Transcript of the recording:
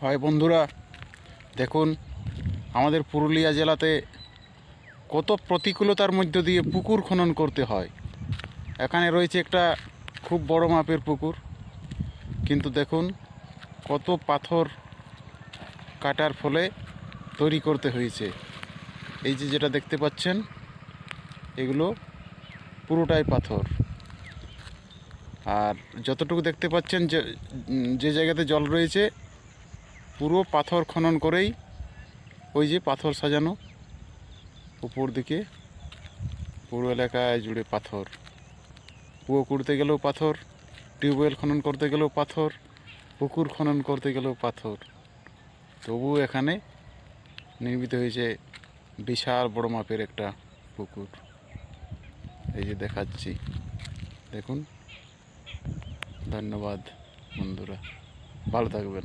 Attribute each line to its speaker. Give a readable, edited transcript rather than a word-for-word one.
Speaker 1: হয় বন্ধুরা, দেখুন আমাদের পুরুলিয়া জেলাতে কত প্রতিকূলতার মধ্য দিয়ে পুকুর খনন করতে হয়। এখানে রয়েছে একটা খুব বড় মাপের পুকুর, কিন্তু দেখুন কত পাথর কাটার ফলে তৈরি করতে হয়েছে। এই যে যেটা দেখতে পাচ্ছেন, এগুলো পুরোটাই পাথর। আর যতটুকু দেখতে পাচ্ছেন যে জায়গাতে জল রয়েছে, পুরো পাথর খনন করেই ওই যে পাথর সাজানো, উপর দিকে পুরো এলাকায় জুড়ে পাথর। কুয়ো কুড়তে গেলেও পাথর, টিউবওয়েল খনন করতে গেলেও পাথর, পুকুর খনন করতে গেলেও পাথর। তবু এখানে নির্মিত হয়েছে বিশাল বড় মাপের একটা পুকুর। এই যে দেখাচ্ছি, দেখুন। ধন্যবাদ বন্ধুরা, ভালো থাকবেন।